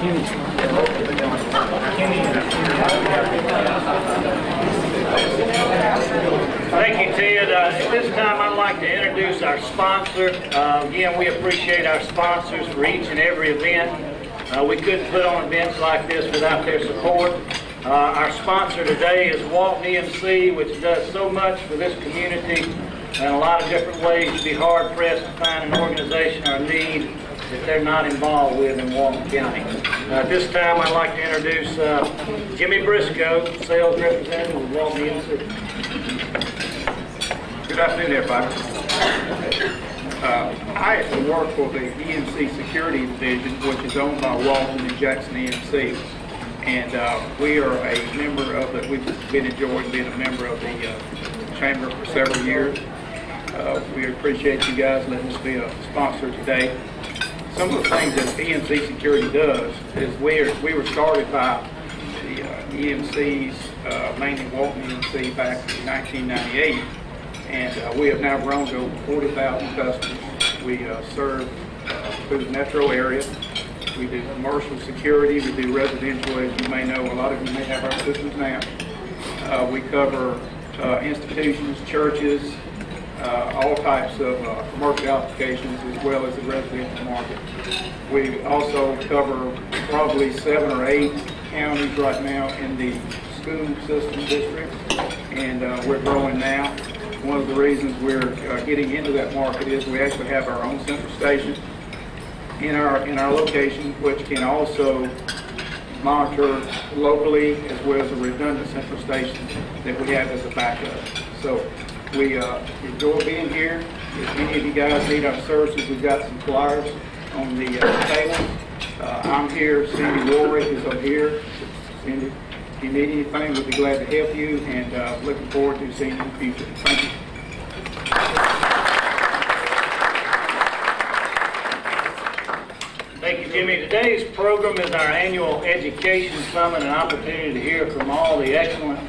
Thank you, Ted. At this time, I'd like to introduce our sponsor. Again, we appreciate our sponsors for each and every event. We couldn't put on events like this without their support. Our sponsor today is Walton EMC, which does so much for this community in a lot of different ways. You'd be hard-pressed to find an organization or need that they're not involved with in Walton County. At this time, I'd like to introduce Jimmy Briscoe, sales representative of Walton EMC. Good afternoon, everybody. I actually work for the EMC Security Division, which is owned by Walton and Jackson EMC. And we are a member of the, we've been enjoying being a member of the Chamber for several years. We appreciate you guys letting us be a sponsor today. Some of the things that EMC Security does is we were started by the EMCs, mainly Walton EMC, back in 1998. And we have now grown to over 40,000 customers. We serve through the metro area. We do commercial security. We do residential, as you may know. A lot of you may have our systems now. We cover institutions, churches, all types of commercial applications, as well as the residential market. We also cover probably 7 or 8 counties right now in the school system district, and we're growing now. One of the reasons we're getting into that market is we actually have our own central station in our location, which can also monitor locally, as well as a redundant central station that we have as a backup. So we enjoy being here. If any of you guys need our services, we've got some flyers on the table. I'm here. Cindy Woolrich is up here. Cindy, if you need anything, we'll be glad to help you, and looking forward to seeing you in the future. Thank you. Thank you, Jimmy. Today's program is our annual education summit, an opportunity to hear from all the excellent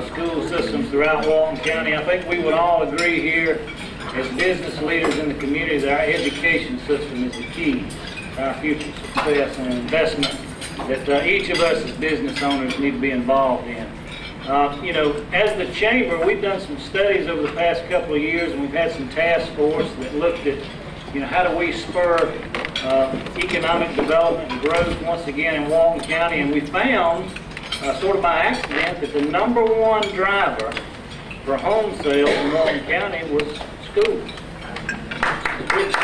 school systems throughout Walton County. I think we would all agree here as business leaders in the community that our education system is the key to our future success and investment that each of us as business owners need to be involved in. You know, as the Chamber, we've done some studies over the past couple of years, and we've had some task force that looked at, you know, how do we spur economic development and growth once again in Walton County, and we found, sort of by accident, that the #1 driver for home sales in Walton County was schools. It's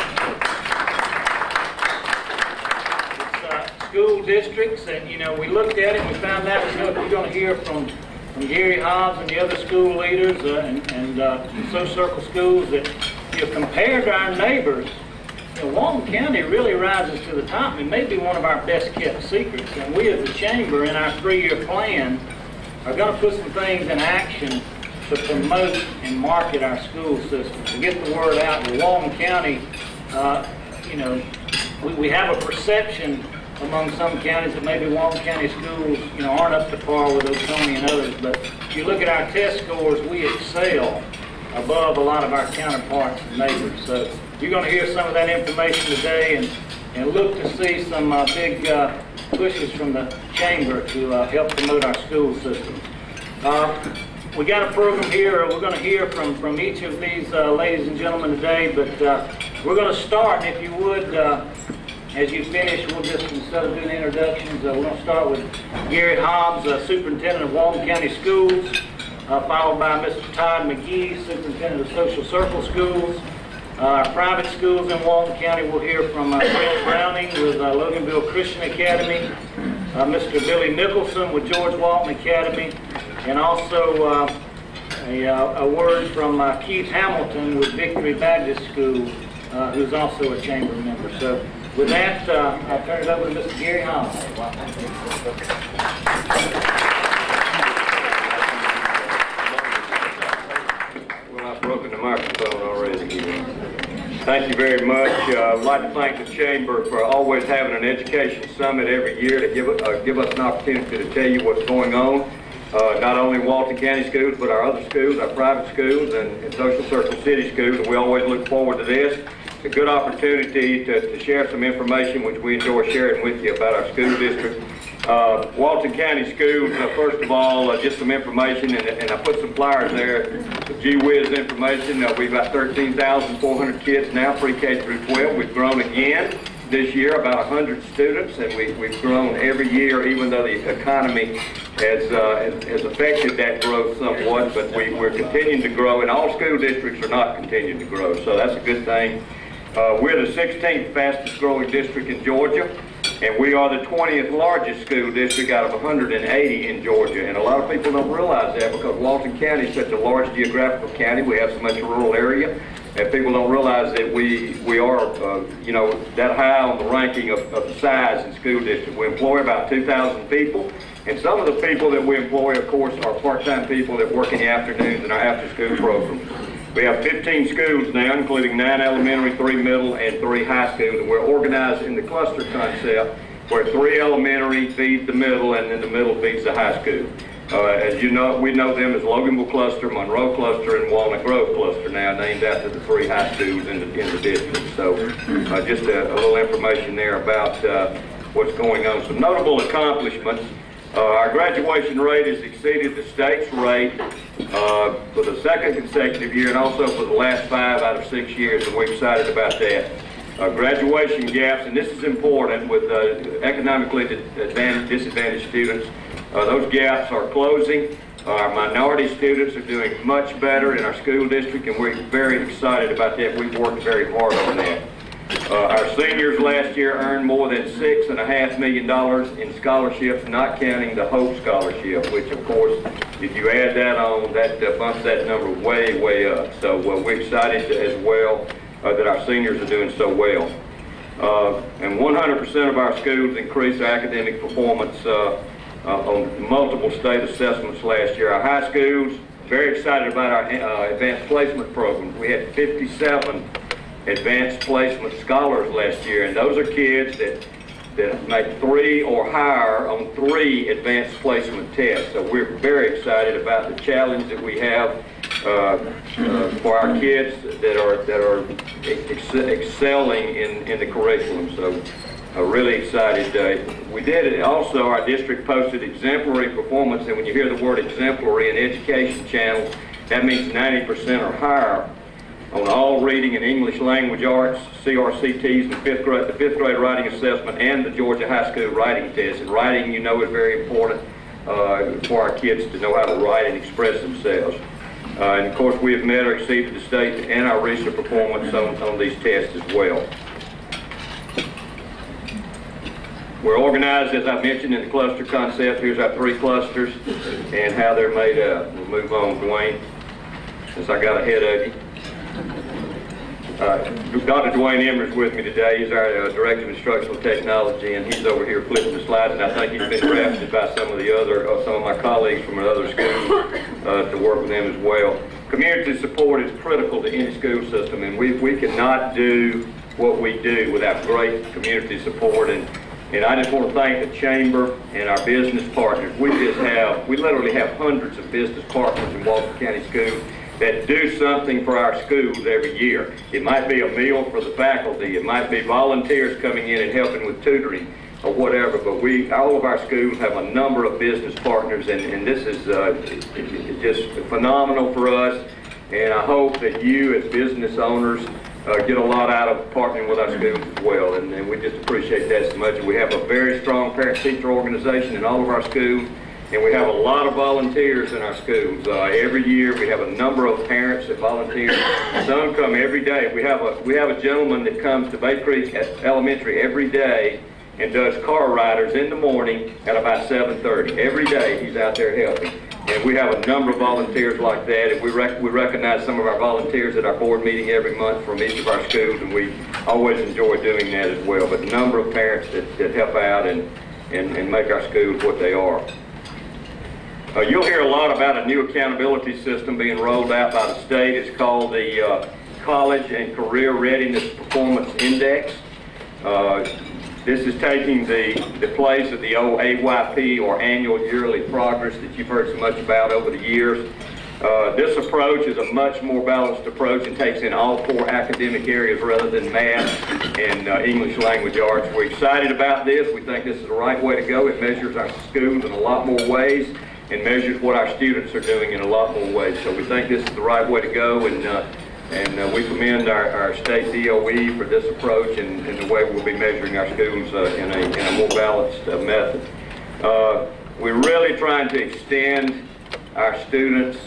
school districts, and you know, we looked at it and we found out, you know, if you're going to hear from Gary Hobbs and the other school leaders and social circle schools, that, you know, compared to our neighbors, you know, Walton County really rises to the top. It may be one of our best kept secrets, and we as a Chamber in our 3-year plan are going to put some things in action to promote and market our school system, to get the word out that Walton County, you know, we have a perception among some counties that maybe Walton County schools, you know, aren't up to par with Oconee and others, but if you look at our test scores, we excel above a lot of our counterparts and neighbors. So you're going to hear some of that information today, and look to see some big pushes from the Chamber to help promote our school system. We got a program here. We're going to hear from each of these ladies and gentlemen today, but we're going to start, and if you would, as you finish, we'll just, instead of doing introductions, we're going to start with Gary Hobbs, Superintendent of Walton County Schools, followed by Mr. Todd McGee, Superintendent of Social Circle Schools. Our private schools in Walton County, we'll hear from Brent Browning with Loganville Christian Academy, Mr. Billy Nicholson with George Walton Academy, and also a word from Keith Hamilton with Victory Baptist School, who's also a Chamber member. So with that, I'll turn it over to Mr. Gary Hobbs. Well, I've broken the microphone already. Thank you very much. I'd like to thank the Chamber for always having an education summit every year to give us an opportunity to tell you what's going on. Not only Walton County schools, but our other schools, our private schools, and social circle city schools. And we always look forward to this. a good opportunity to share some information which we enjoy sharing with you about our school district. Walton County Schools, first of all, just some information, and I put some flyers there, some gee whiz information. We've got 13,400 kids now, pre-K through 12. We've grown again this year, about 100 students, and we've grown every year, even though the economy has affected that growth somewhat, but we're continuing to grow, and all school districts are not continuing to grow, so that's a good thing. We're the 16th fastest growing district in Georgia, and we are the 20th largest school district out of 180 in Georgia, and a lot of people don't realize that because Walton County is such a large geographical county. We have so much rural area, and people don't realize that we are, you know, that high on the ranking of the size in school district. We employ about 2,000 people, and some of the people that we employ, of course, are part-time people that work in the afternoons in our after-school programs. We have 15 schools now, including 9 elementary, 3 middle, and 3 high schools, and we're organized in the cluster concept where 3 elementary feeds the middle, and then the middle feeds the high school. As you know, we know them as Loganville Cluster, Monroe Cluster, and Walnut Grove Cluster, now named after the 3 high schools in the district. So just a little information there about what's going on. Some notable accomplishments. Our graduation rate has exceeded the state's rate for the 2nd consecutive year, and also for the last 5 out of 6 years, and we're excited about that. Graduation gaps, and this is important with economically disadvantaged students. Those gaps are closing. Our minority students are doing much better in our school district, and we're very excited about that. We've worked very hard on that. Our seniors last year earned more than $6.5 million in scholarships, not counting the Hope Scholarship, which, of course, if you add that on, that bumps that number way, way up. So we're excited as well that our seniors are doing so well. And 100% of our schools increased their academic performance on multiple state assessments last year. Our high schools, very excited about our advanced placement programs. We had 57 advanced placement scholars last year, and those are kids that make 3 or higher on 3 advanced placement tests. So we're very excited about the challenge that we have for our kids that are excelling in the curriculum. So really excited. We did it also, our district posted exemplary performance, and when you hear the word exemplary in education channels, that means 90% or higher on all reading and English language arts, CRCTs, and the 5th grade writing assessment, and the Georgia High School writing test. And writing, you know, is very important for our kids to know how to write and express themselves. And of course, we have met or exceeded the state and our recent performance on these tests as well. We're organized, as I mentioned, in the cluster concept. Here's our 3 clusters and how they're made up. We'll move on, Dwayne, since I got ahead of you. Dr. Dwayne Emmer's with me today. He's our Director of Instructional Technology, and he's over here flipping the slides, and I think he's been drafted by some of my colleagues from other schools to work with them as well. Community support is critical to any school system, and we cannot do what we do without great community support. And I just want to thank the Chamber and our business partners. We literally have hundreds of business partners in Walton County Schools that do something for our schools every year. It might be a meal for the faculty, it might be volunteers coming in and helping with tutoring or whatever, but all of our schools have a number of business partners, and this is just phenomenal for us, and I hope that you as business owners get a lot out of partnering with our schools as well, and we just appreciate that so much. And we have a very strong parent-teacher organization in all of our schools, and we have a lot of volunteers in our schools. Every year we have a number of parents that volunteer. Some come every day. We have a gentleman that comes to Bay Creek Elementary every day and does car riders in the morning at about 7:30. Every day he's out there helping. And we have a number of volunteers like that, and we recognize some of our volunteers at our board meeting every month from each of our schools, and we always enjoy doing that as well. But a number of parents that help out and make our schools what they are. You'll hear a lot about a new accountability system being rolled out by the state. It's called the College and Career Readiness Performance Index. This is taking the place of the old AYP, or annual yearly progress, that you've heard so much about over the years. This approach is a much more balanced approach and takes in all 4 academic areas rather than math and English language arts. We're excited about this. We think this is the right way to go. It measures our schools in a lot more ways and measures what our students are doing in a lot more ways. So we think this is the right way to go, and we commend our state DOE for this approach and the way we'll be measuring our schools in a more balanced method. We're really trying to extend our students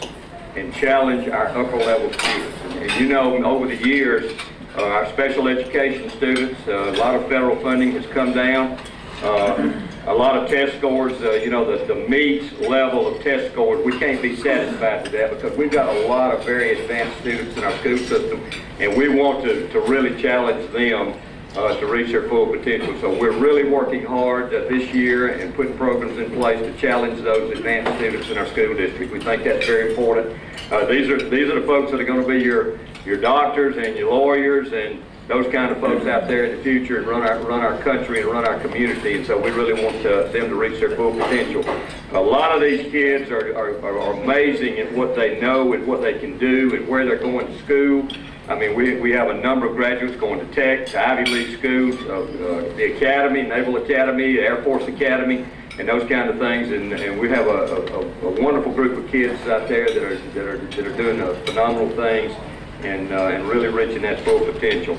and challenge our upper level students. And you know, over the years, our special education students, a lot of federal funding has come down. A lot of test scores, you know, the meet level of test scores, we can't be satisfied with that because we've got a lot of very advanced students in our school system, and we want to really challenge them to reach their full potential. So we're really working hard this year and putting programs in place to challenge those advanced students in our school district. We think that's very important. These are the folks that are going to be your doctors and your lawyers and those kind of folks out there in the future and run our country and run our community, and so we really want them to reach their full potential. A lot of these kids are amazing at what they know and what they can do and where they're going to school. I mean, we have a number of graduates going to Tech, to Ivy League schools, the Academy, Naval Academy, Air Force Academy, and those kind of things. And we have a wonderful group of kids out there that are doing phenomenal things and really reaching that full potential.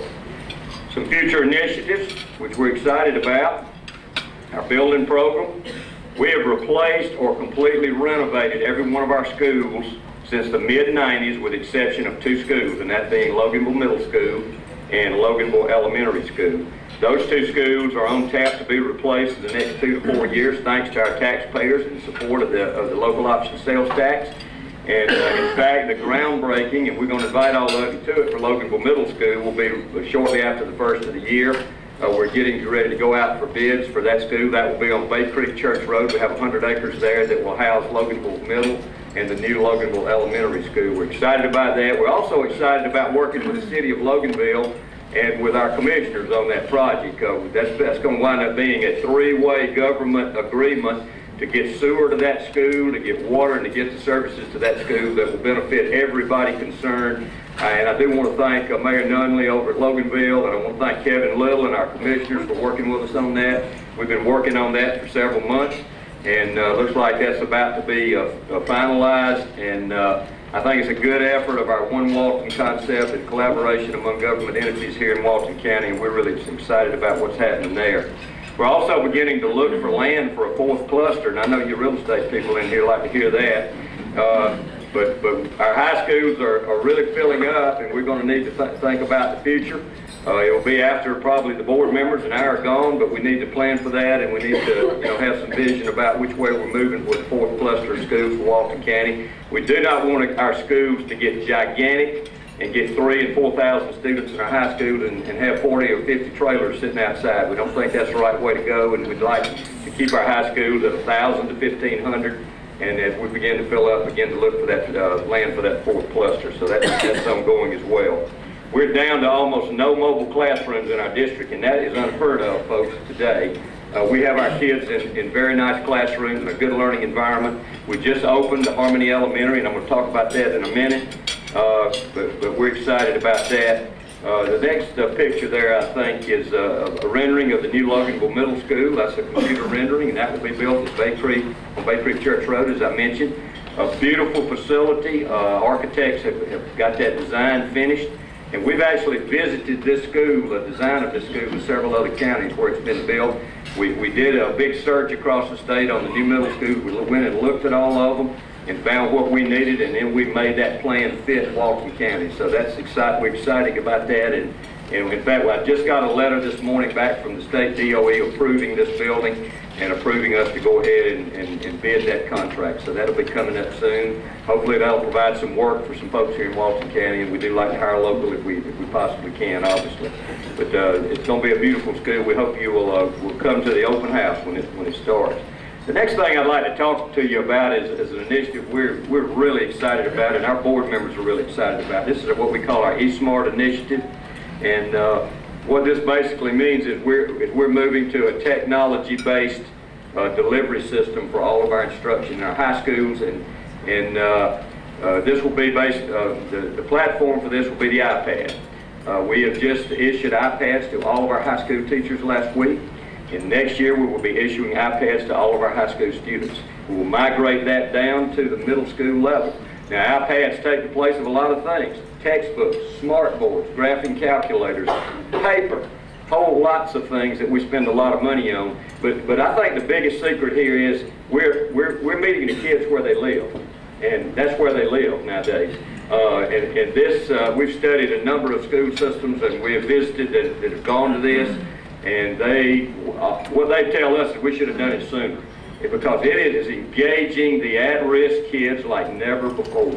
Some future initiatives, which we're excited about. Our building program. We have replaced or completely renovated every one of our schools since the mid-90s, with the exception of 2 schools, and that being Loganville Middle School and Loganville Elementary School. Those 2 schools are on tap to be replaced in the next 2 to 4 years, thanks to our taxpayers and support of the local option sales tax. And in fact, the groundbreaking, and we're going to invite all of you to it for Loganville Middle School, will be shortly after the first of the year. We're getting ready to go out for bids for that school. That will be on Bay Creek Church Road. We have 100 acres there that will house Loganville Middle and the new Loganville Elementary School. We're excited about that. We're also excited about working with the city of Loganville and with our commissioners on that project. That's going to wind up being a 3-way government agreement to get sewer to that school, to get water, and to get the services to that school that will benefit everybody concerned. And I do want to thank Mayor Nunley over at Loganville, and I want to thank Kevin Little and our commissioners for working with us on that. We've been working on that for several months, and looks like that's about to be finalized. And I think it's a good effort of our One Walton concept and collaboration among government entities here in Walton County, and we're really excited about what's happening there. We're also beginning to look for land for a 4th cluster, and I know you real estate people in here like to hear that. But our high schools are really filling up, and we're going to need to think about the future. It will be after probably the board members and I are gone, but we need to plan for that, and we need to have some vision about which way we're moving with the 4th cluster of schools for Walton County. We do not want our schools to get gigantic and get 3,000 and 4,000 students in our high schools and have 40 or 50 trailers sitting outside. We don't think that's the right way to go, and we'd like to keep our high schools at 1,000 to 1,500. And as we begin to fill up, begin to look for that land for that 4th cluster. So that's ongoing as well. We're down to almost no mobile classrooms in our district, and that is unheard of, folks, today. We have our kids in very nice classrooms and a good learning environment. We just opened the Harmony Elementary, and I'm going to talk about that in a minute. But we're excited about that. The next picture there, I think, is a rendering of the new Loganville Middle School. That's a computer rendering, and that will be built at Bay Creek, on Bay Creek Church Road, as I mentioned. A beautiful facility. Architects have got that design finished. And we've actually visited this school, the design of this school, in several other counties where it's been built. We did a big search across the state on the new middle school. We went and looked at all of them and found what we needed, and then we made that plan fit Walton County. So that's exciting. We're excited about that. And in fact, I just got a letter this morning back from the state DOE approving this building and approving us to go ahead and bid that contract. So that'll be coming up soon. Hopefully that'll provide some work for some folks here in Walton County, and we do like to hire local if we possibly can, obviously. But it's going to be a beautiful school. We hope you will come to the open house when it starts. The next thing I'd like to talk to you about is an initiative we're really excited about, and our board members are really excited about. This is what we call our eSmart initiative, and what this basically means is we're moving to a technology-based delivery system for all of our instruction in our high schools, and This will be based, the platform for this will be the iPad. We have just issued iPads to all of our high school teachers last week, and next year we will be issuing iPads to all of our high school students. We will migrate that down to the middle school level. Now, iPads take the place of a lot of things: textbooks, smart boards, graphing calculators, paper, whole lots of things that we spend a lot of money on. But I think the biggest secret here is we're meeting the kids where they live, and that's where they live nowadays. And this, we've studied a number of school systems, and we have visited that have gone to this, and what they tell us is we should have done it sooner, because it is engaging the at-risk kids like never before.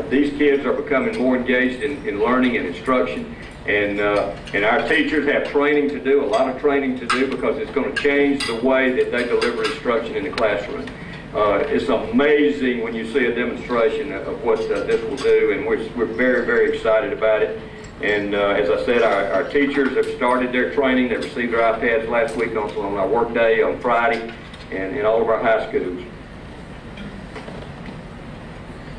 These kids are becoming more engaged in learning and instruction, and our teachers have training to do, a lot of training to do, because it's going to change the way that they deliver instruction in the classroom. It's amazing when you see a demonstration of what this will do, and we're very, very excited about it. And as I said, our teachers have started their training. They received their iPads last week on our work day on Friday, and in all of our high schools.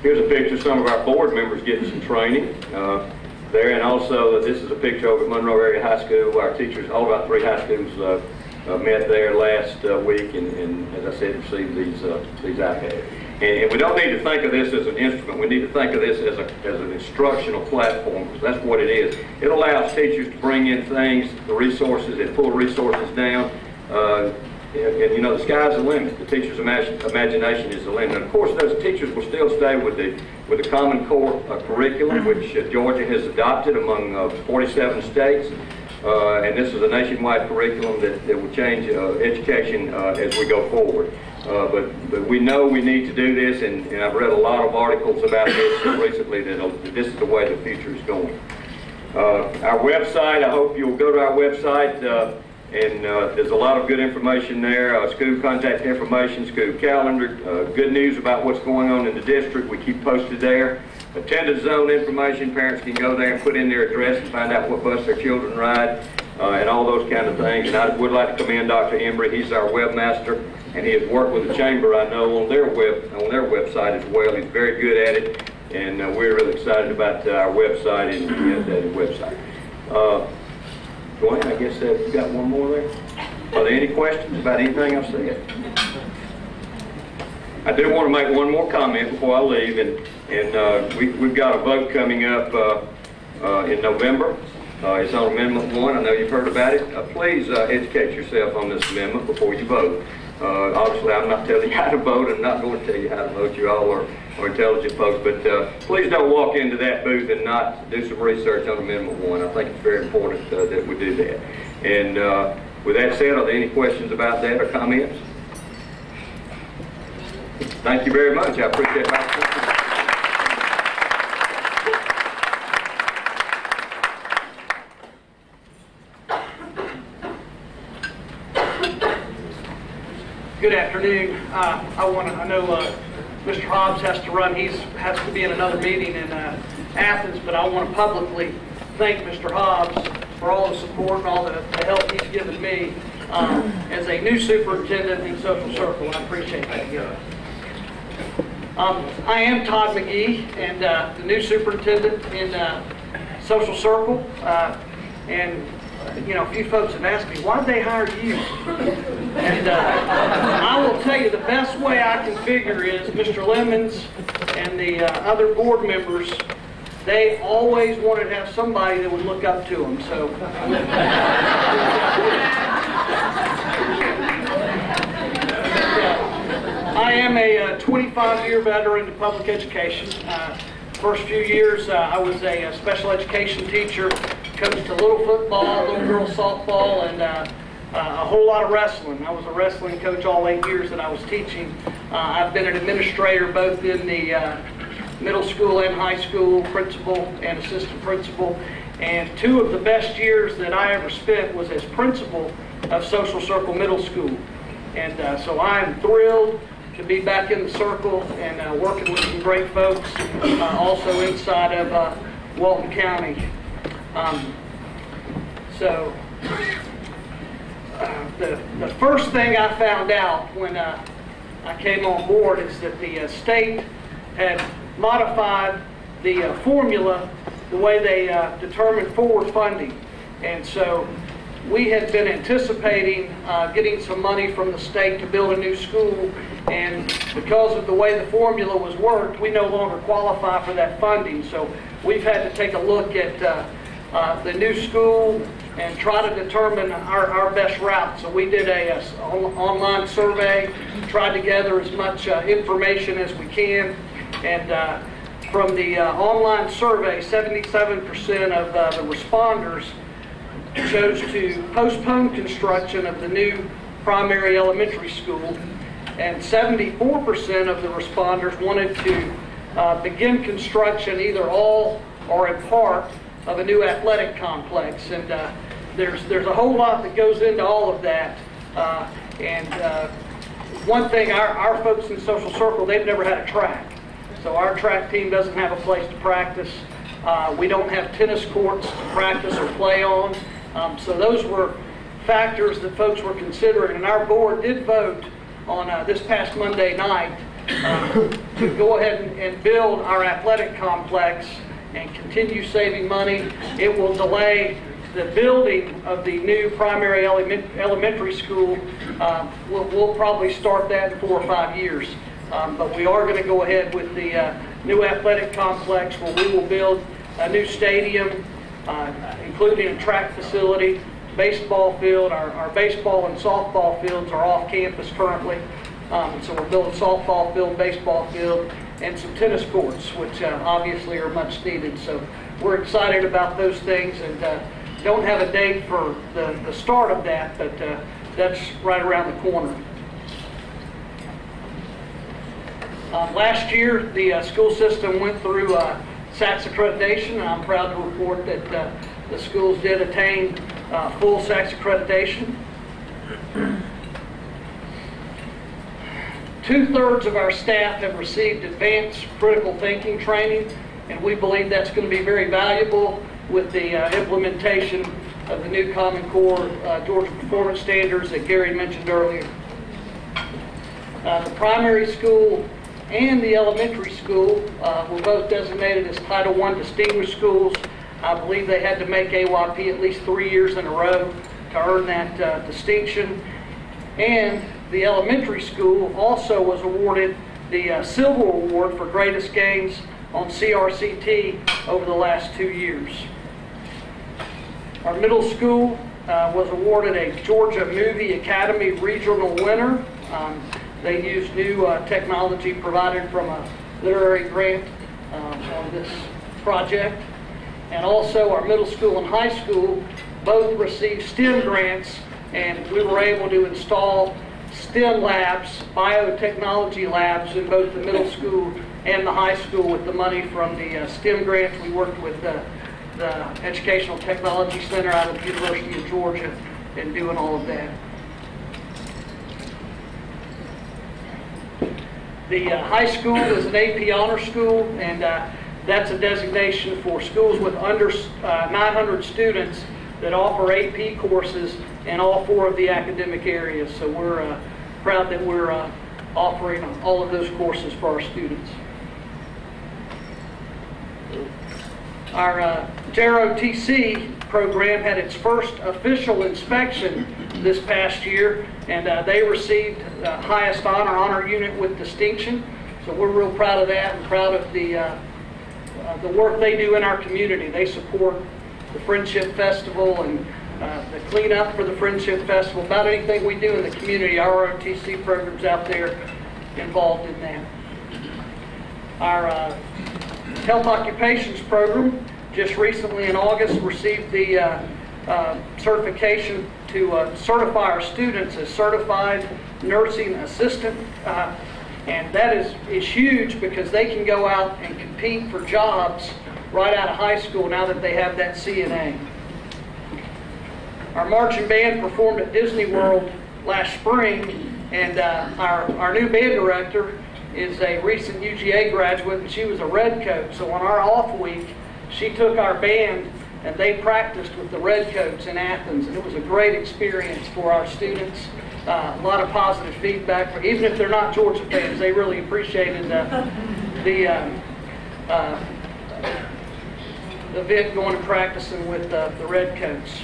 Here's a picture of some of our board members getting some training there, and also this is a picture over at Monroe Area High School. Our teachers, all of our 3 high schools, met there last week, and as I said, received these iPads. And we don't need to think of this as an instrument. We need to think of this as an instructional platform, because that's what it is. It allows teachers to bring in things, the resources, and pull resources down. And you know, the sky's the limit. The teacher's imagination is the limit. And of course, those teachers will still stay with the Common Core curriculum, which Georgia has adopted among 47 states. And this is a nationwide curriculum that will change education as we go forward. But we know we need to do this, and I've read a lot of articles about this recently that this is the way the future is going. Our website, I hope you'll go to our website, and there's a lot of good information there, school contact information, school calendar, good news about what's going on in the district. We keep posted there. Attendance zone information, parents can go there and put in their address and find out what bus their children ride, and all those kind of things. And I would like to commend Dr. Embry. He's our webmaster, and he has worked with the chamber, I know, on their website as well. He's very good at it, and we're really excited about our website and the updated website. Dwayne, I guess we've got one more there. Are there any questions about anything I've said? I do want to make one more comment before I leave, and we've got a vote coming up in November. It's on Amendment 1. I know you've heard about it. Please educate yourself on this amendment before you vote. Obviously, I'm not telling you how to vote. I'm not going to tell you how to vote. You all are intelligent folks, but please don't walk into that booth and not do some research on Amendment 1. I think it's very important that we do that. And with that said, are there any questions about that or comments? Thank you very much. I appreciate my attention. Good afternoon. I know Mr. Hobbs has to run. He has to be in another meeting in Athens, but I want to publicly thank Mr. Hobbs for all the support and all the help he's given me as a new superintendent in Social Circle. I appreciate that. I am Todd McGee, and the new superintendent in Social Circle. And you know, a few folks have asked me, why did they hire you? And I will tell you, the best way I can figure is Mr. Lemons and the other board members, they always wanted to have somebody that would look up to them. So I am a 25-year veteran in public education. First few years, I was a special education teacher, coached a little football, little girl softball, and a whole lot of wrestling. I was a wrestling coach all 8 years that I was teaching. I've been an administrator both in the middle school and high school, principal and assistant principal. And 2 of the best years that I ever spent was as principal of Social Circle Middle School. And so I'm thrilled to be back in the circle and working with some great folks, also inside of Walton County. The first thing I found out when I came on board is that the state had modified the formula, the way they determine forward funding. And so we had been anticipating getting some money from the state to build a new school, and because of the way the formula was worked, we no longer qualify for that funding. So we've had to take a look at the new school and try to determine our best route. So we did a online survey, tried to gather as much information as we can, and from the online survey, 77% of the responders chose to postpone construction of the new primary elementary school, and 74% of the responders wanted to begin construction either all or in part of a new athletic complex. And there's a whole lot that goes into all of that. One thing, our folks in Social Circle, they've never had a track. So our track team doesn't have a place to practice. We don't have tennis courts to practice or play on. So those were factors that folks were considering, and our board did vote on this past Monday night to go ahead and build our athletic complex and continue saving money. It will delay the building of the new primary elementary school. We'll probably start that in 4 or 5 years. But we are going to go ahead with the new athletic complex, where we will build a new stadium, including a track facility, baseball field. Our baseball and softball fields are off campus currently. So we're building a softball field, baseball field, and some tennis courts, which obviously are much needed. So we're excited about those things, and don't have a date for the start of that, but that's right around the corner. Last year, the school system went through SACS accreditation, and I'm proud to report that the schools did attain full SACS accreditation. 2/3 of our staff have received advanced critical thinking training, and we believe that's going to be very valuable with the implementation of the new Common Core Georgia Performance Standards that Gary mentioned earlier. The primary school and the elementary school were both designated as Title I distinguished schools. I believe they had to make AYP at least 3 years in a row to earn that distinction. And the elementary school also was awarded the Silver Award for greatest gains on CRCT over the last 2 years. Our middle school was awarded a Georgia Movie Academy Regional winner. They used new technology provided from a literary grant on this project. And also our middle school and high school both received STEM grants, and we were able to install STEM labs, biotechnology labs in both the middle school and the high school with the money from the STEM grants. We worked with the Educational Technology Center out of the University of Georgia in doing all of that. The high school is an AP honor school, and that's a designation for schools with under 900 students that offer AP courses in all 4 of the academic areas. So we're proud that we're offering all of those courses for our students. Our JROTC program had its first official inspection this past year, and they received the highest honor unit with distinction. So we're real proud of that and proud of the work they do in our community. They support the Friendship Festival and the cleanup for the Friendship Festival. About anything we do in the community, our ROTC program's out there involved in that. Our Health Occupations program just recently in August received the certification to certify our students as certified nursing assistant, and that is huge because they can go out and compete for jobs right out of high school now that they have that CNA. Our marching band performed at Disney World last spring, and our new band director is a recent UGA graduate, and she was a Redcoat. So on our off week, she took our band and they practiced with the Redcoats in Athens, and it was a great experience for our students. A lot of positive feedback. Even if they're not Georgia fans, they really appreciated the event going and practicing with the Redcoats.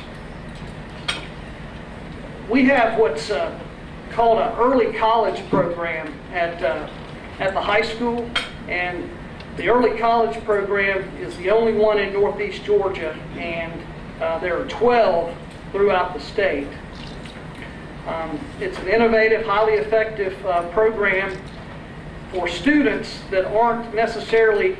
We have what's called an early college program at the high school, and the early college program is the only one in Northeast Georgia, and there are 12 throughout the state. It's an innovative, highly effective program for students that aren't necessarily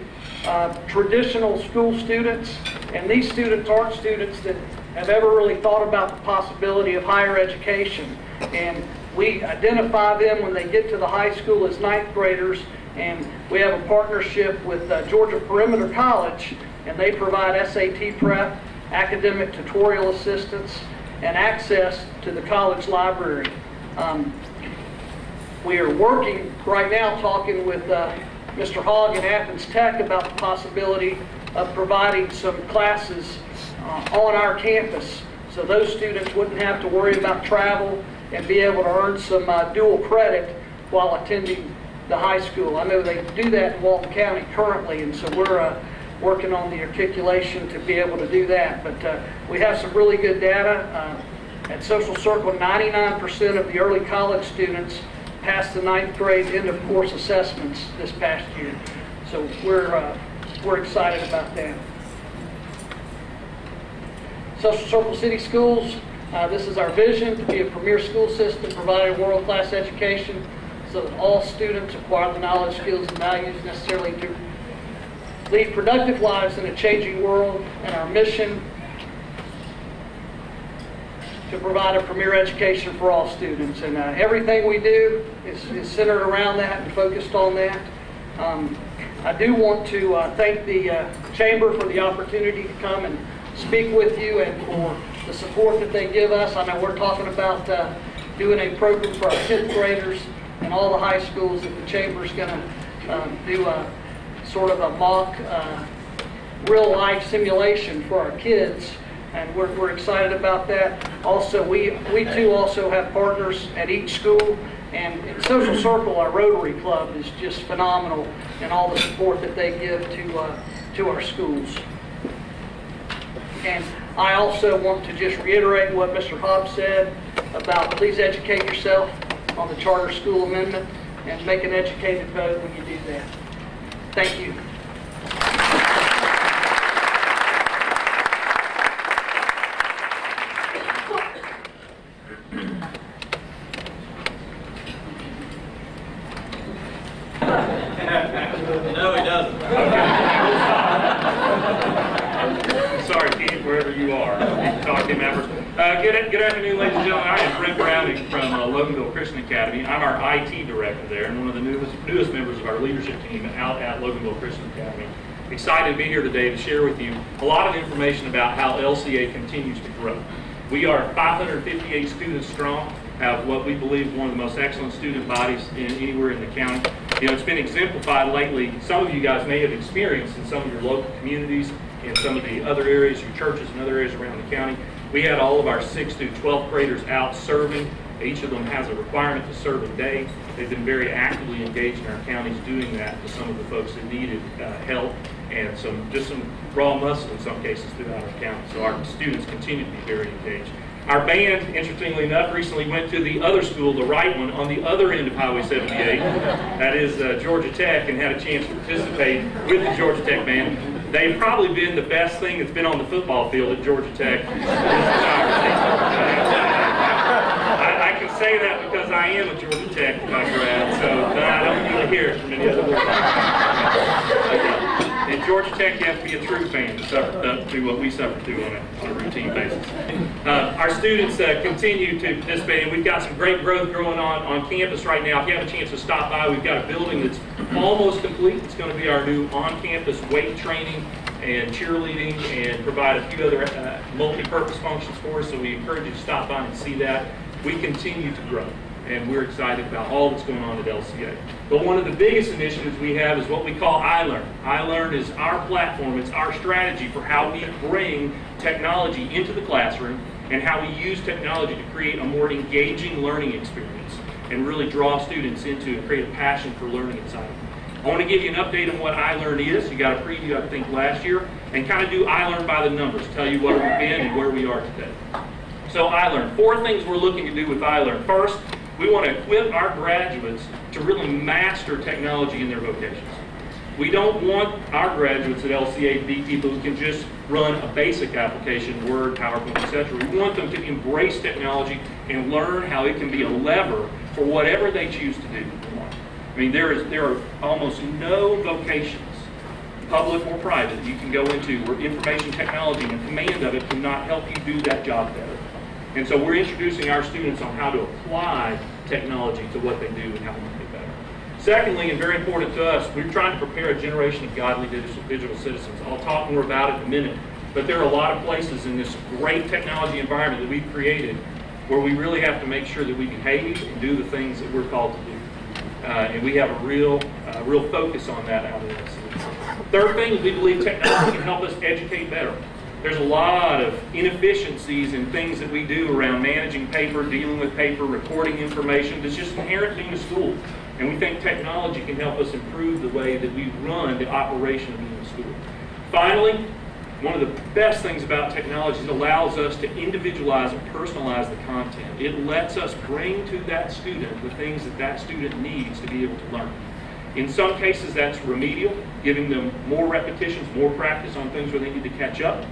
traditional school students, and these students aren't students that have ever really thought about the possibility of higher education. And we identify them when they get to the high school as ninth graders, and we have a partnership with Georgia Perimeter College, and they provide SAT prep, academic tutorial assistance, and access to the college library. We are working right now talking with Mr. Hogg at Athens Tech about the possibility of providing some classes on our campus, so those students wouldn't have to worry about travel and be able to earn some dual credit while attending the high school. I know they do that in Walton County currently, and so we're working on the articulation to be able to do that. But we have some really good data. At Social Circle, 99% of the early college students passed the ninth grade end of course assessments this past year. So we're excited about that. Social Circle City Schools, this is our vision, to be a premier school system providing world-class education so that all students acquire the knowledge, skills, and values necessarily to lead productive lives in a changing world. And our mission to provide a premier education for all students. And everything we do is centered around that and focused on that. I do want to thank the Chamber for the opportunity to come and speak with you and for the support that they give us. I know we're talking about doing a program for our 10th graders and all the high schools that the Chamber's going to do a sort of a mock real-life simulation for our kids, and we're excited about that. Also, we too also have partners at each school, and in Social Circle, our Rotary Club is just phenomenal in all the support that they give to our schools. And I also want to just reiterate what Mr. Hobbs said about please educate yourself on the Charter School Amendment and make an educated vote when you do that. Thank you. No, he doesn't. Sorry, Pete, wherever you are. You can talk to him afterwards. Good afternoon, ladies and gentlemen. I am Brent Browning from Loganville Christian Academy. I'm our IT director there and one of the newest members of our leadership team out at Loganville Christian Academy. Excited to be here today to share with you a lot of information about how LCA continues to grow. We are 558 students strong, have what we believe is one of the most excellent student bodies anywhere in the county. You know, it's been exemplified lately. Some of you guys may have experienced in some of your local communities, in some of the other areas, your churches and other areas around the county. We had all of our 6th through 12th graders out serving. Each of them has a requirement to serve a day. They've been very actively engaged in our counties doing that to some of the folks that needed help and just some raw muscle in some cases throughout our county. So our students continue to be very engaged. Our band, interestingly enough, recently went to the other school, the right one, on the other end of Highway 78. That is Georgia Tech, and had a chance to participate with the Georgia Tech band. They've probably been the best thing that's been on the football field at Georgia Tech. I can say that because I am a Georgia Tech grad, so I don't really hear it from any other one. At Georgia Tech, you have to be a true fan to suffer through what we suffer through on a routine basis. Our students continue to participate, and we've got some great growth going on campus right now. If you have a chance to stop by, we've got a building that's almost complete. It's going to be our new on-campus weight training and cheerleading and provide a few other multi-purpose functions for us, so we encourage you to stop by and see that. We continue to grow, and we're excited about all that's going on at LCA. But one of the biggest initiatives we have is what we call iLearn. iLearn is our platform, it's our strategy for how we bring technology into the classroom and how we use technology to create a more engaging learning experience and really draw students into and create a passion for learning inside of them. I want to give you an update on what iLearn is. You got a preview, I think, last year, and kind of do iLearn by the numbers, tell you where we've been and where we are today. So iLearn, 4 things we're looking to do with iLearn. First, we want to equip our graduates to really master technology in their vocations. We don't want our graduates at LCA to be people who can just run a basic application, Word, PowerPoint, etc. We want them to embrace technology and learn how it can be a lever for whatever they choose to do. I mean, there are almost no vocations, public or private, that you can go into where information technology and command of it cannot help you do that job better. And so we're introducing our students on how to apply technology to what they do and how to make it better. Secondly, and very important to us, we're trying to prepare a generation of godly digital citizens. I'll talk more about it in a minute, but there are a lot of places in this great technology environment that we've created where we really have to make sure that we behave and do the things that we're called to do. And we have a real focus on that out of this. Third thing is we believe technology can help us educate better. There's a lot of inefficiencies in things that we do around managing paper, dealing with paper, recording information that's just inherent being a school. And we think technology can help us improve the way that we run the operation of being a school. Finally, one of the best things about technology is it allows us to individualize and personalize the content. It lets us bring to that student the things that that student needs to be able to learn. In some cases, that's remedial, giving them more repetitions, more practice on things where they need to catch up.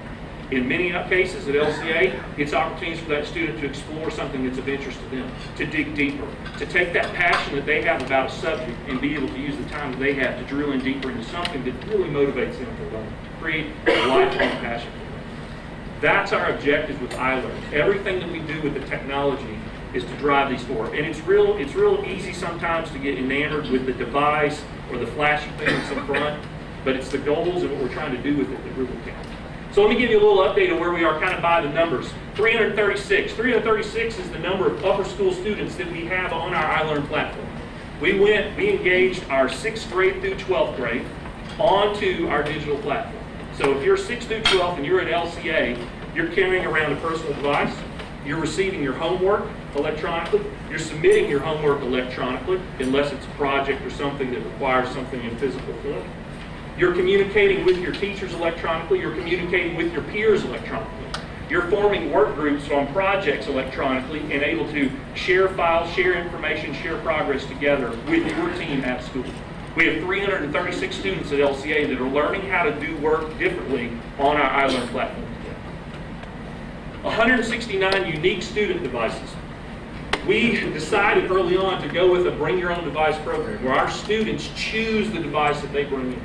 In many cases at LCA, it's opportunities for that student to explore something that's of interest to them, to dig deeper, to take that passion that they have about a subject and be able to use the time that they have to drill in deeper into something that really motivates them to learn, create a lifelong passion for them. That's our objective with iLearn. Everything that we do with the technology is to drive these forward. And it's real easy sometimes to get enamored with the device or the flashy things in front, but it's the goals and what we're trying to do with it that really count. So let me give you a little update on where we are kind of by the numbers. 336. 336 is the number of upper school students that we have on our iLearn platform. We engaged our 6th grade through 12th grade onto our digital platform. So if you're 6th through 12th and you're at LCA, you're carrying around a personal device, you're receiving your homework electronically, you're submitting your homework electronically, unless it's a project or something that requires something in physical form. You're communicating with your teachers electronically, you're communicating with your peers electronically. You're forming work groups on projects electronically and able to share files, share information, share progress together with your team at school. We have 336 students at LCA that are learning how to do work differently on our iLearn platform today. 169 unique student devices. We decided early on to go with a bring your own device program where our students choose the device that they bring in.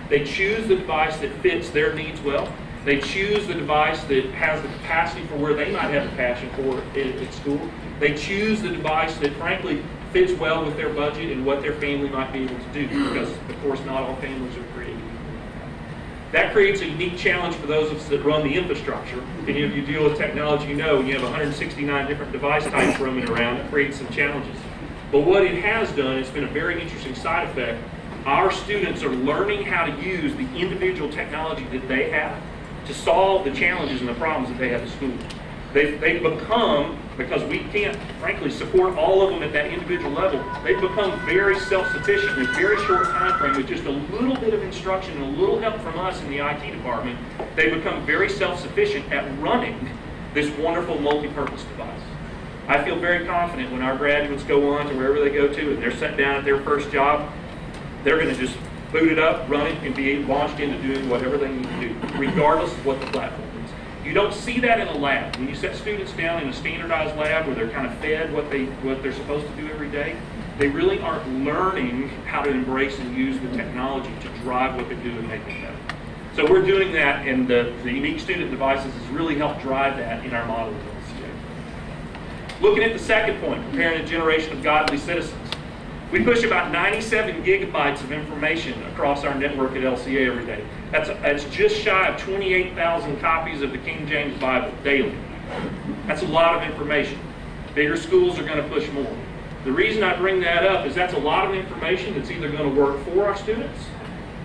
They choose the device that fits their needs well. They choose the device that has the capacity for where they might have a passion for at school. They choose the device that, frankly, fits well with their budget and what their family might be able to do, because, of course, not all families are created. That creates a unique challenge for those of us that run the infrastructure. If any of you deal with technology, you know when you have 169 different device types roaming around, it creates some challenges. But what it has done, it's been a very interesting side effect. Our students are learning how to use the individual technology that they have to solve the challenges and the problems that they have at school. They've become, because we can't, frankly, support all of them at that individual level, they've become very self-sufficient in a very short time frame with just a little bit of instruction and a little help from us in the IT department. They've become very self-sufficient at running this wonderful multi-purpose device. I feel very confident when our graduates go on to wherever they go to and they're sent down at their first job, they're going to just boot it up, run it, and be launched into doing whatever they need to do, regardless of what the platform is. You don't see that in a lab. When you set students down in a standardized lab where they're kind of fed what they're supposed to do every day, they really aren't learning how to embrace and use the technology to drive what they do and make it better. So we're doing that, and the unique student devices has really helped drive that in our model at LCA. Looking at the second point, preparing a generation of godly citizens. We push about 97 gigabytes of information across our network at LCA every day. That's just shy of 28,000 copies of the King James Bible daily. That's a lot of information. Bigger schools are going to push more. The reason I bring that up is that's a lot of information that's either going to work for our students,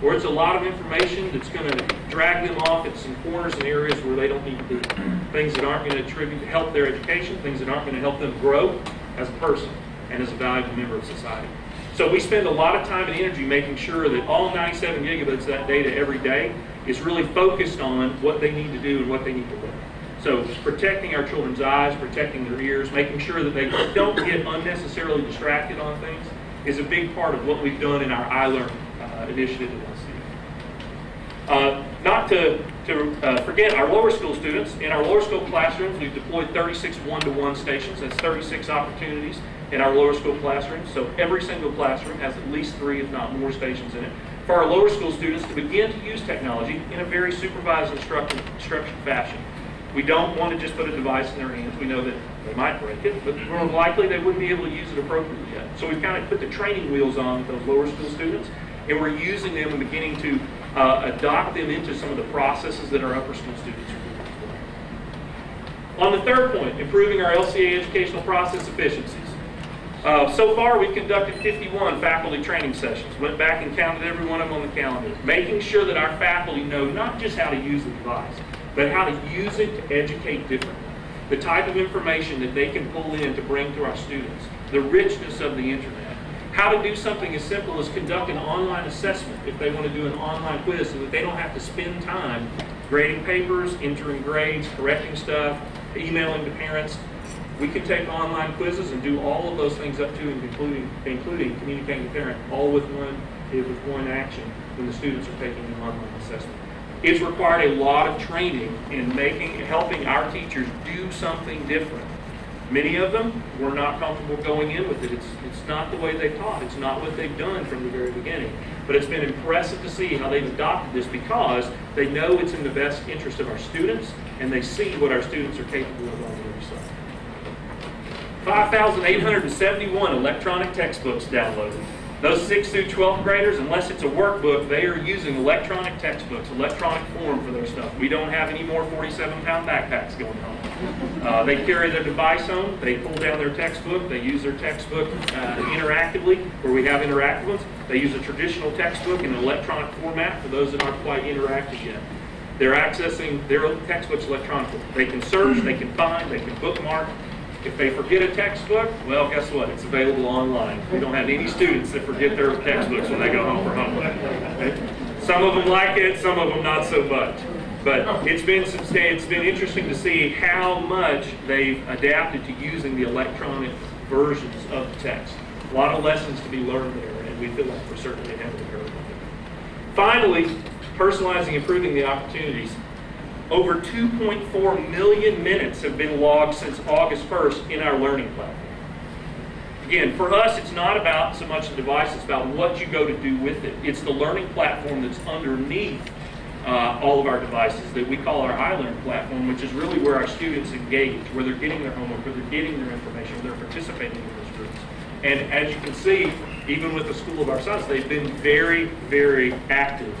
or it's a lot of information that's going to drag them off at some corners and areas where they don't need to be. Things that aren't going to help their education, things that aren't going to help them grow as a person and as a valuable member of society. So we spend a lot of time and energy making sure that all 97 gigabits of that data every day is really focused on what they need to do and what they need to learn. So protecting our children's eyes, protecting their ears, making sure that they don't get unnecessarily distracted on things is a big part of what we've done in our iLearn initiative at LCA. Not to forget our lower school students. In our lower school classrooms, we've deployed 36 one-to-one stations. That's 36 opportunities in our lower school classrooms. So every single classroom has at least 3, if not more, stations in it for our lower school students to begin to use technology in a very supervised and structured fashion. We don't want to just put a device in their hands. We know that they might break it, but more likely they wouldn't be able to use it appropriately yet. So we've kind of put the training wheels on with those lower school students, and we're using them and beginning to adopt them into some of the processes that our upper school students are doing. On the third point, improving our LCA educational process efficiencies. So far, we've conducted 51 faculty training sessions. Went back and counted every one of them on the calendar, making sure that our faculty know not just how to use the device, but how to use it to educate differently. The type of information that they can pull in to bring to our students, the richness of the internet, how to do something as simple as conduct an online assessment if they want to do an online quiz so that they don't have to spend time grading papers, entering grades, correcting stuff, emailing to parents. We can take online quizzes and do all of those things up to and including communicating to parents, all with one action when the students are taking an online assessment. It's required a lot of training in helping our teachers do something different. Many of them were not comfortable going in with it. It's not the way they taught. It's not what they've done from the very beginning. But it's been impressive to see how they've adopted this because they know it's in the best interest of our students and they see what our students are capable of on the other side. 5,871 electronic textbooks downloaded. Those 6th through 12th graders, unless it's a workbook, they are using electronic textbooks, electronic form for their stuff. We don't have any more 47-pound backpacks going home. They carry their device home, they pull down their textbook, they use their textbook interactively, where we have interactive ones. They use a traditional textbook in an electronic format for those that aren't quite interactive yet. They're accessing their textbooks electronically. They can search, they can find, they can bookmark. If they forget a textbook, well, guess what? It's available online. We don't have any students that forget their textbooks when they go home for homework. Some of them like it, some of them not so much. But it's been interesting to see how much they've adapted to using the electronic versions of the text. A lot of lessons to be learned there, and we feel like we're certainly ahead of the curve. Finally, personalizing, improving the opportunities. Over 2.4 million minutes have been logged since August 1st in our learning platform. Again, for us, it's not about so much the device, it's about what you go to do with it. It's the learning platform that's underneath all of our devices that we call our iLearn platform, which is really where our students engage, where they're getting their homework, where they're getting their information, where they're participating in those groups. And as you can see, even with a school of our size, they've been very, very active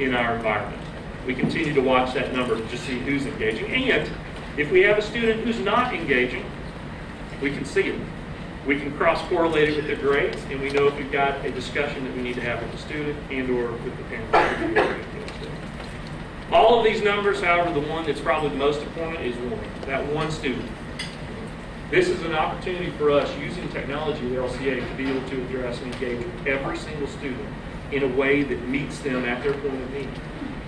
in our environment. We continue to watch that number to just see who's engaging. And if we have a student who's not engaging, we can see it. We can cross-correlate it with their grades, and we know if we've got a discussion that we need to have with the student and or with the parent. All of these numbers, however, the one that's probably the most important is that one student. This is an opportunity for us using technology at LCA to be able to address and engage with every single student in a way that meets them at their point of need.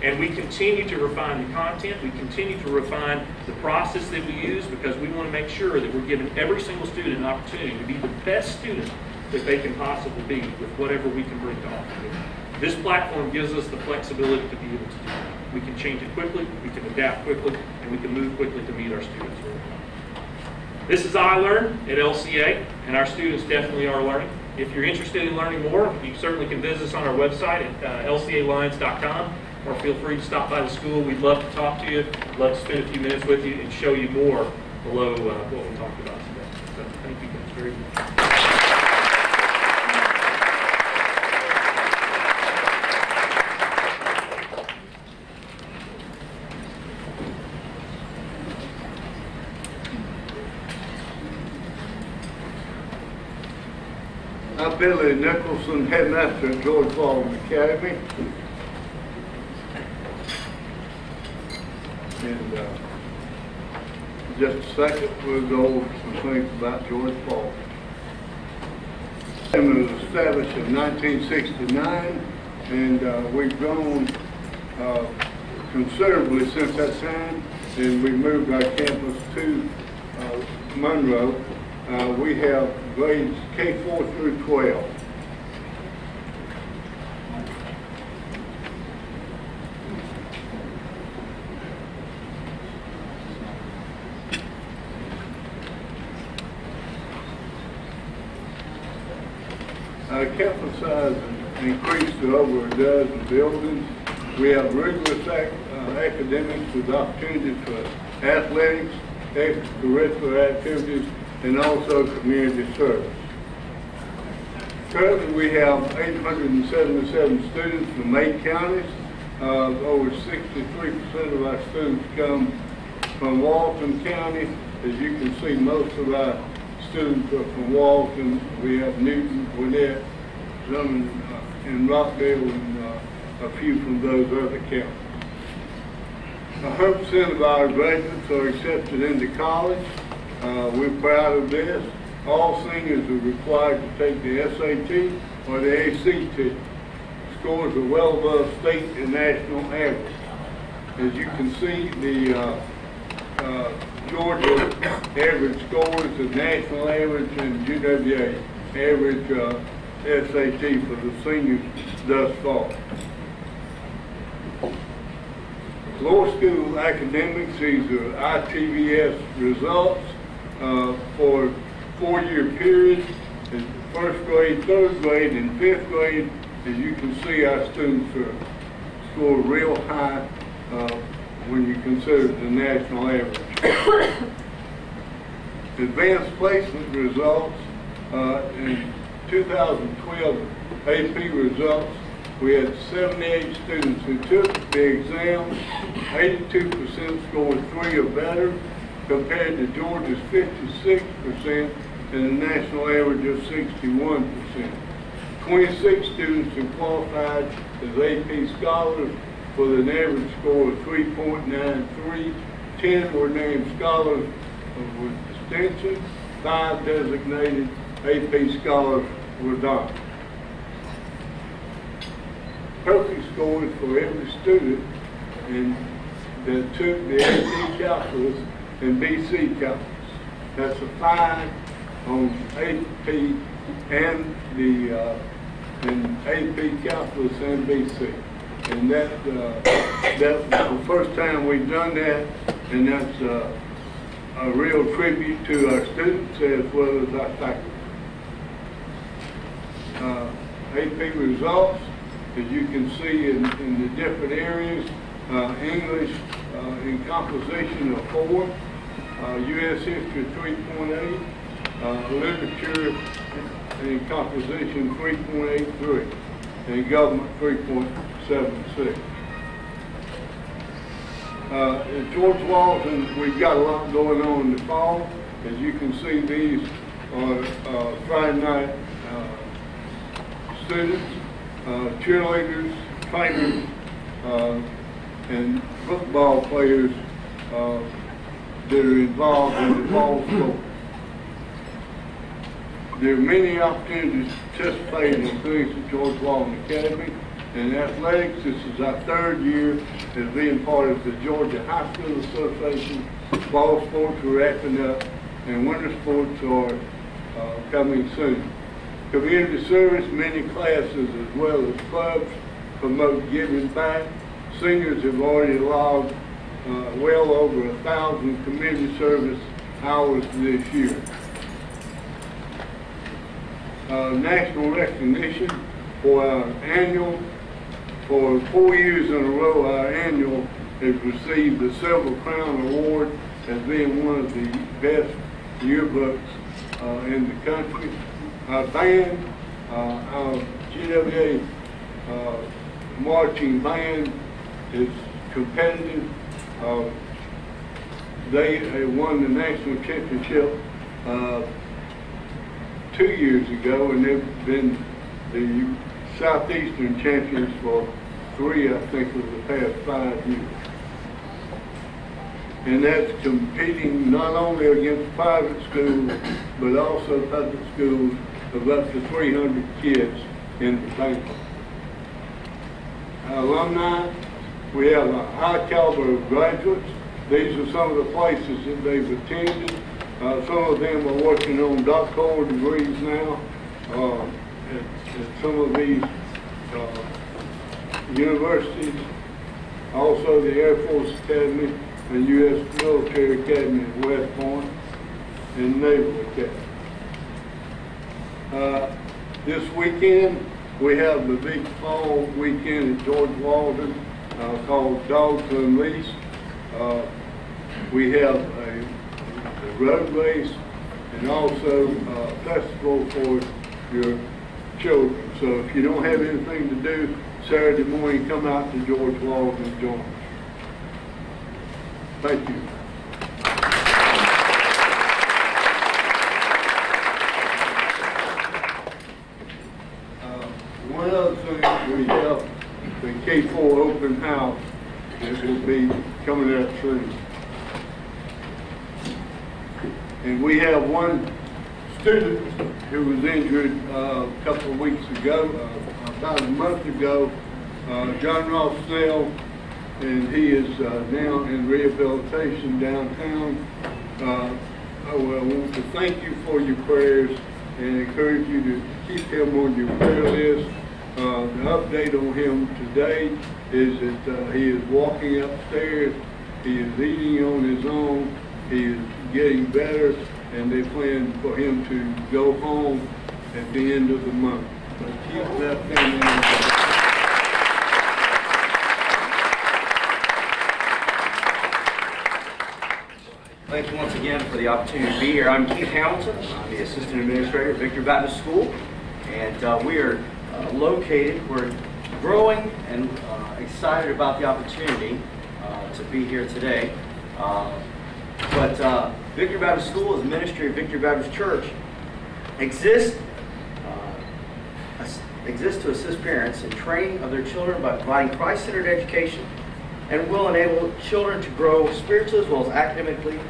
And we continue to refine the content, we continue to refine the process that we use because we want to make sure that we're giving every single student an opportunity to be the best student that they can possibly be with whatever we can bring to offer. This platform gives us the flexibility to be able to do that. We can change it quickly, we can adapt quickly, and we can move quickly to meet our students where they are. This is iLearn at LCA, and our students definitely are learning. If you're interested in learning more, you certainly can visit us on our website at lcalliance.com. Or feel free to stop by the school. We'd love to talk to you. We'd love to spend a few minutes with you and show you more below what we talked about today. So thank you guys very much. I'm Billy Nicholson, headmaster at George Walton Academy. And just a second, we'll go over some things about George Walton. It was established in 1969, and we've grown considerably since that time, and we moved our campus to Monroe. We have grades K4 through 12. Our campus size has increased to over a dozen buildings. We have rigorous academics with opportunities for athletics, extracurricular activities, and also community service. Currently, we have 877 students from 8 counties. Over 63% of our students come from Walton County. As you can see, most of our students are from Walton. We have Newton, Gwinnett, some in Rockdale, and a few from those other counties. 100% of our graduates are accepted into college. We're proud of this. All seniors are required to take the SAT or the ACT. Scores are well above state and national average. As you can see, the Georgia average scores, the national average, and UWA average SAT for the seniors thus far. Lower school academics, these are ITVS results for 4-year periods. In first grade, third grade, and fifth grade, as you can see, our students score real high when you consider the national average. Advanced placement results in 2012 AP results, we had 78 students who took the exam. 82% scored 3 or better, compared to Georgia's 56% and the national average of 61%. 26 students who qualified as AP scholars with an average score of 3.93. 10 were named scholars with distinction. 5 designated AP scholars were doctors. Perfect scores for every student that took the AP calculus and BC calculus. That's a 5 on AP and the AP calculus and BC. And that's the first time we've done that, and that's a real tribute to our students as well as our faculty. AP results, as you can see in the different areas, English in composition of 4, U.S. history 3.8, literature in composition 3.83, and government 3.76. At George Walton, we've got a lot going on in the fall. As you can see, these are Friday night students, cheerleaders, trainers, and football players that are involved in the fall sport. There are many opportunities to participate in things at George Walton Academy. In athletics, this is our 3rd year as being part of the Georgia High School Association. Fall sports are wrapping up, and winter sports are coming soon. Community service, many classes as well as clubs promote giving back. Seniors have already logged well over 1,000 community service hours this year. National recognition for our annual, for 4 years in a row, our annual has received the Silver Crown Award as being one of the best yearbooks in the country. Our band, our GWA marching band is competitive. They won the national championship 2 years ago, and they've been the Southeastern champions for 3, I think, of the past 5 years. And that's competing not only against private schools, but also public schools of up to 300 kids in the banquet. Alumni, we have a high caliber of graduates. These are some of the places that they've attended. Some of them are working on doctoral degrees now at some of these universities. Also the Air Force Academy and U.S. Military Academy at West Point and Naval Academy. This weekend, we have the big fall weekend at George Walton called Dogs Unleashed. We have a road race and also a festival for your children. So if you don't have anything to do Saturday morning, come out to George Walton and join us. Thank you. One other thing, we have the K-4 open house that will be coming up soon. And we have one student who was injured a couple of weeks ago, about a month ago, John Ross Snell, and he is now in rehabilitation downtown. I want to thank you for your prayers and encourage you to keep him on your prayer list. The update on him today is that he is walking upstairs, he is eating on his own, he is getting better, and they plan for him to go home at the end of the month. So keep that family in mind. Thank you once again for the opportunity to be here. I'm Keith Hamilton. I'm the Assistant Administrator at Victory Baptist School, and we are located, we're growing and excited about the opportunity to be here today. But Victory Baptist School, as a ministry of Victory Baptist Church, exists to assist parents in training of their children by providing Christ-centered education, and will enable children to grow spiritually as well as academically,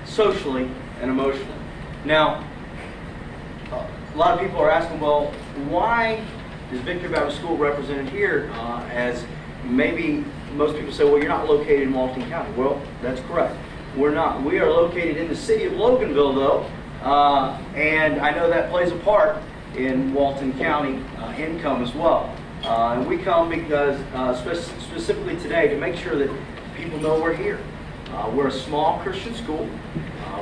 socially, and emotionally. Now, a lot of people are asking, well, why is Victory Baptist School represented here? As maybe most people say, well, you're not located in Walton County. Well, that's correct. We're not. We are located in the city of Loganville, though, and I know that plays a part in Walton County income as well. And we come because, specifically today, to make sure that people know we're here. We're a small Christian school.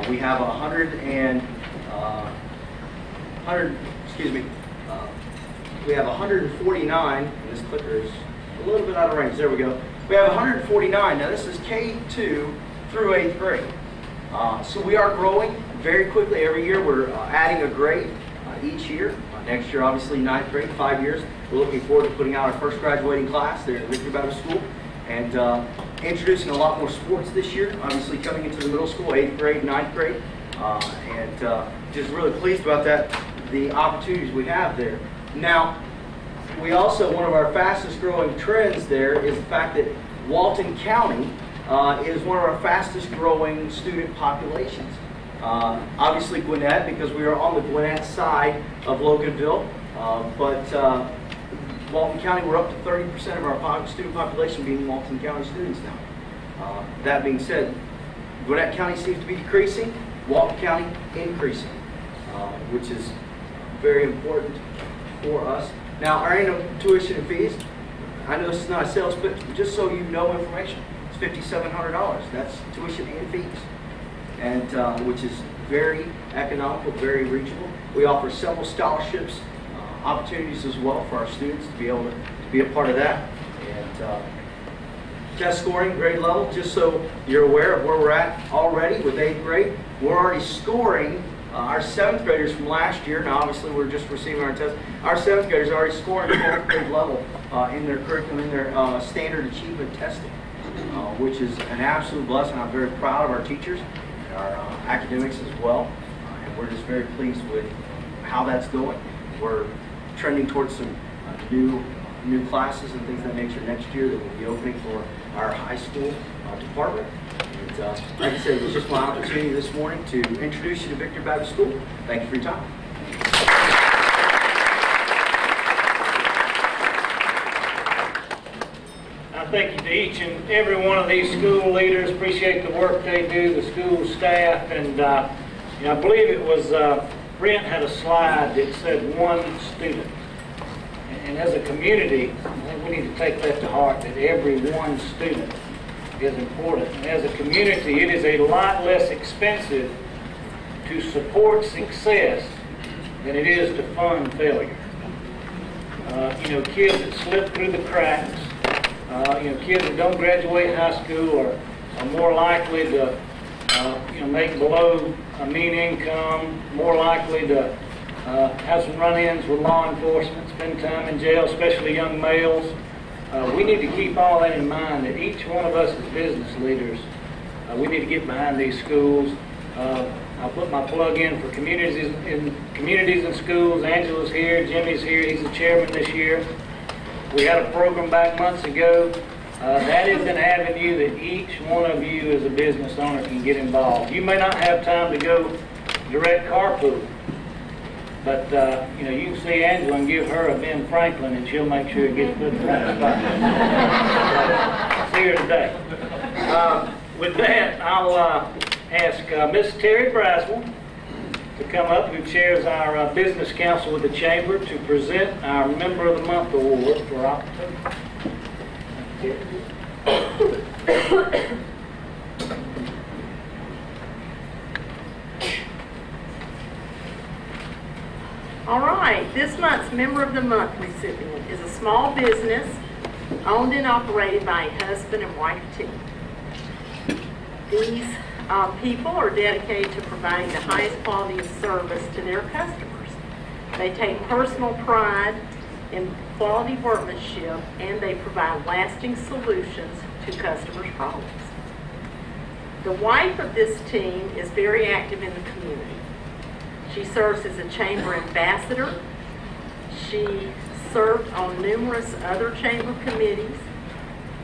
We have 149, and this clicker is a little bit out of range. There we go. We have 149. Now this is K2 through 8th grade. So we are growing very quickly. Every year we're adding a grade each year. Next year, obviously, 9th grade, 5 years. We're looking forward to putting out our first graduating class there at Victory Baptist School, and introducing a lot more sports this year, obviously coming into the middle school, 8th grade, 9th grade, and just really pleased about that, the opportunities we have there. Now, we also, one of our fastest growing trends there is the fact that Walton County is one of our fastest growing student populations. Obviously Gwinnett, because we are on the Gwinnett side of Loganville, but Walton County, we're up to 30% of our student population being Walton County students now. That being said, Gwinnett County seems to be decreasing, Walton County increasing, which is very important for us. Now, our annual tuition and fees, I know this is not a sales pitch, but just so you know information, it's $5,700. That's tuition and fees, and which is very economical, very reachable. We offer several scholarships, opportunities as well for our students to be able to be a part of that. And test scoring, grade level, just so you're aware of where we're at already with 8th grade. We're already scoring our 7th graders from last year. Now obviously we're just receiving our test. Our 7th graders are already scoring 12th grade level in their curriculum, in their standard achievement testing, which is an absolute blessing. I'm very proud of our teachers and our academics as well. And we're just very pleased with how that's going. We're trending towards some new classes and things of that nature next year that will be opening for our high school department. And like I said, it was just my opportunity this morning to introduce you to Victory Baptist School. Thank you for your time. each and every one of these school leaders, appreciate the work they do, the school staff, and you know, I believe it was Brent had a slide that said one student. And as a community, I think we need to take that to heart, that every one student is important. And as a community, it is a lot less expensive to support success than it is to fund failure. You know, kids that slip through the cracks, you know, kids that don't graduate high school are more likely to, you know, make below a mean income, more likely to have some run-ins with law enforcement, spend time in jail, especially young males. We need to keep all that in mind, that each one of us as business leaders, we need to get behind these schools. I'll put my plug in for communities and schools. Angela's here, Jimmy's here, he's the chairman this year. We had a program back months ago. That is an avenue that each one of you as a business owner can get involved. You may not have time to go direct carpool, but you know, you can see Angela and give her a Ben Franklin and she'll make sure it gets put in the right spot. See her today. With that, I'll ask Miss Terry Braswell to come up, who chairs our Business Council with the Chamber, to present our Member of the Month Award for October. All right, this month's Member of the Month recipient is a small business owned and operated by a husband and wife team. These people are dedicated to providing the highest quality of service to their customers. They take personal pride in quality workmanship, and they provide lasting solutions to customers' problems. The wife of this team is very active in the community. She serves as a chamber ambassador. She served on numerous other chamber committees.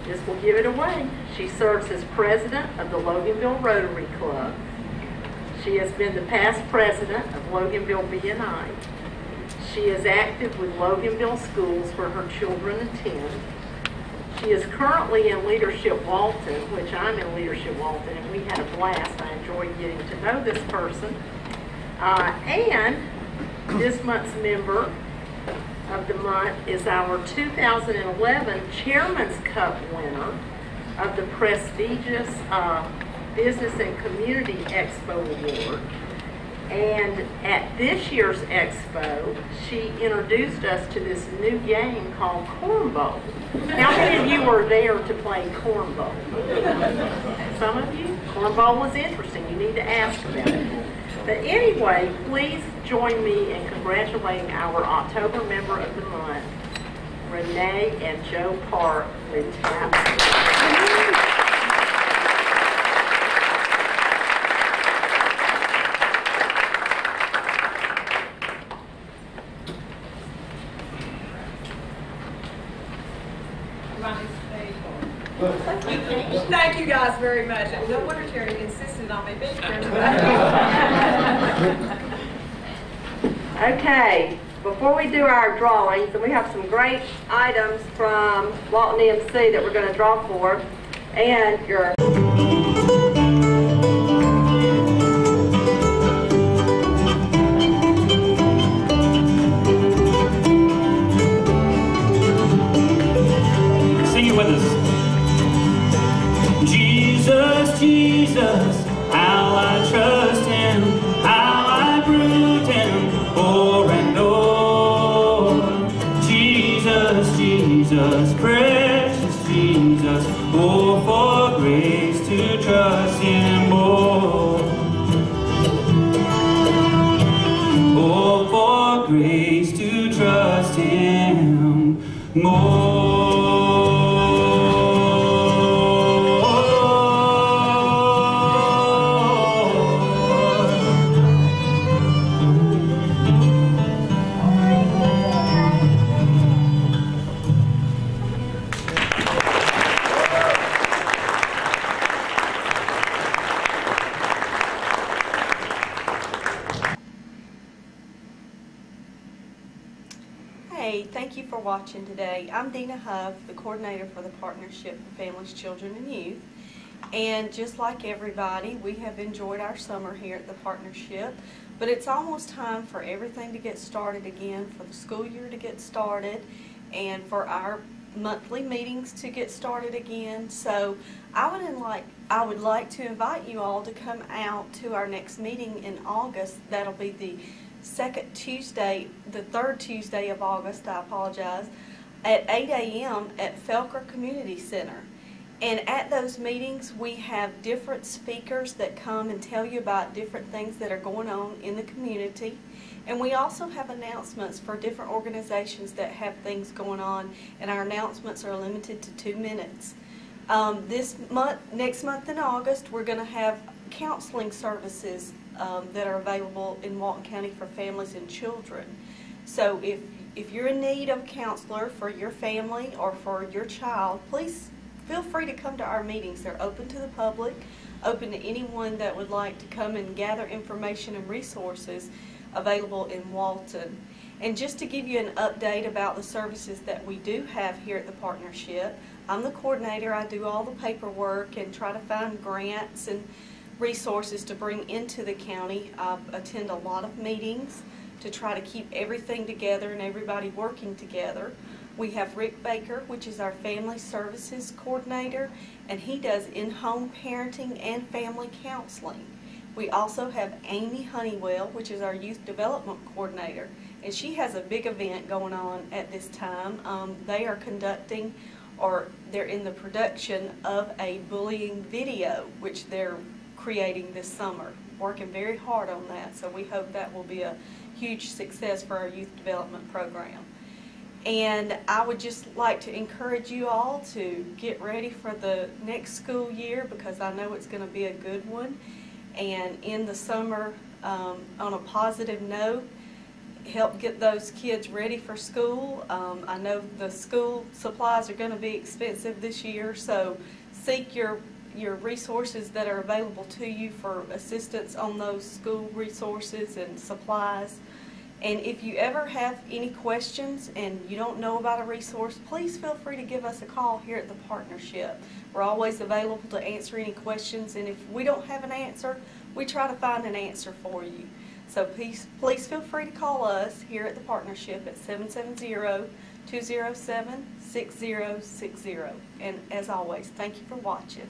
This will give it away. She serves as president of the Loganville Rotary Club. She has been the past president of Loganville BNI. She is active with Loganville schools where her children attend. She is currently in Leadership Walton, which I'm in Leadership Walton, and we had a blast. I enjoyed getting to know this person. And this month's Member of the Month is our 2011 Chairman's Cup winner of the prestigious Business and Community Expo Award. And at this year's Expo, she introduced us to this new game called Cornbowl. How many of you were there to play Cornbowl? Some of you? Cornbowl was interesting. You need to ask about it. But anyway, please join me in congratulating our October Member of the Month, Renee and Joe Park with TAPS. Thank you guys very much. No wonder Terry insisted on me being here. Okay, before we do our drawings, and we have some great items from Walton EMC that we're going to draw for, and your sing it with us. Jesus, how I trust Him, how I prove Him o'er and o'er. Jesus, precious Jesus, oh, for grace to trust Him more. Oh, for grace to trust Him more. Hey, thank you for watching today. I'm Dina Huff, the coordinator for the Partnership for Families, Children, and Youth. And just like everybody, we have enjoyed our summer here at the Partnership, but it's almost time for everything to get started again, for the school year to get started, and for our monthly meetings to get started again. So I would like to invite you all to come out to our next meeting in August. That'll be the third Tuesday of August, I apologize, at 8 a.m. at Felker Community Center. And at those meetings, we have different speakers that come and tell you about different things that are going on in the community. And we also have announcements for different organizations that have things going on, and our announcements are limited to 2 minutes. Next month in August, we're going to have counseling services that are available in Walton County for families and children. So if you're in need of a counselor for your family or for your child, please feel free to come to our meetings. They're open to the public, open to anyone that would like to come and gather information and resources available in Walton. And just to give you an update about the services that we do have here at the Partnership, I'm the coordinator. I do all the paperwork and try to find grants and resources to bring into the county. I attend a lot of meetings to try to keep everything together and everybody working together. We have Rick Baker, which is our family services coordinator, and he does in-home parenting and family counseling. We also have Amy Honeywell, which is our youth development coordinator, and she has a big event going on at this time. They are conducting, or they're in the production of a bullying video, which they're creating this summer, working very hard on that. So we hope that will be a huge success for our youth development program. And I would just like to encourage you all to get ready for the next school year, because I know it's going to be a good one. And in the summer, on a positive note, help get those kids ready for school. I know the school supplies are going to be expensive this year, so seek your resources that are available to you for assistance on those school resources and supplies. And if you ever have any questions and you don't know about a resource, please feel free to give us a call here at the Partnership. We're always available to answer any questions, and if we don't have an answer, we try to find an answer for you. So please feel free to call us here at the Partnership at 770-207-6060. And as always, thank you for watching.